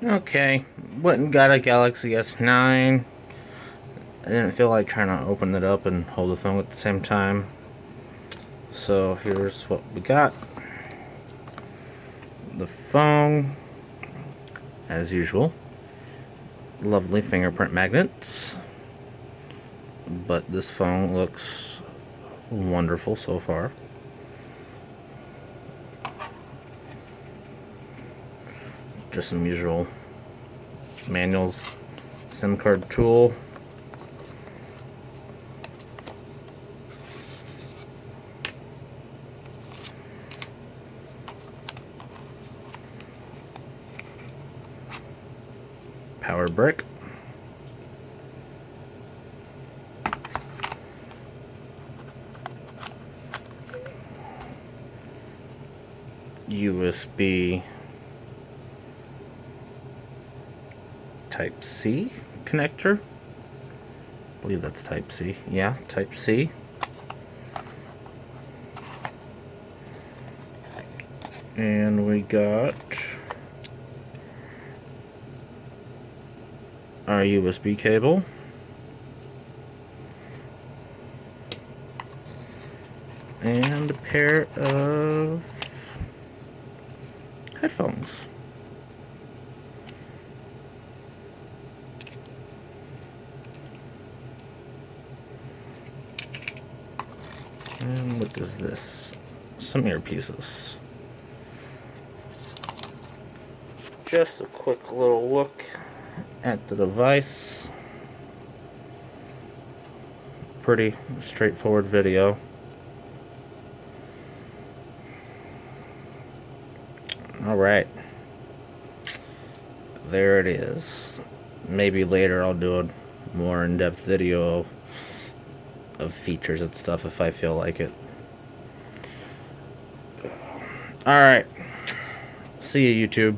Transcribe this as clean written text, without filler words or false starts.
Okay, went and got a Galaxy S9. I didn't feel like trying to open it up and hold the phone at the same time. So here's what we got. The phone, as usual. Lovely fingerprint magnets. But this phone looks wonderful so far. Just some usual manuals, SIM card tool, power brick, USB Type-C connector. I believe that's Type-C. Yeah, Type-C. And we got our USB cable. And a pair of headphones. And what is this? Some earpieces. Just a quick little look at the device. Pretty straightforward video. Alright. There it is. Maybe later I'll do a more in-depth video of features and stuff if I feel like it. Alright. See you, YouTube.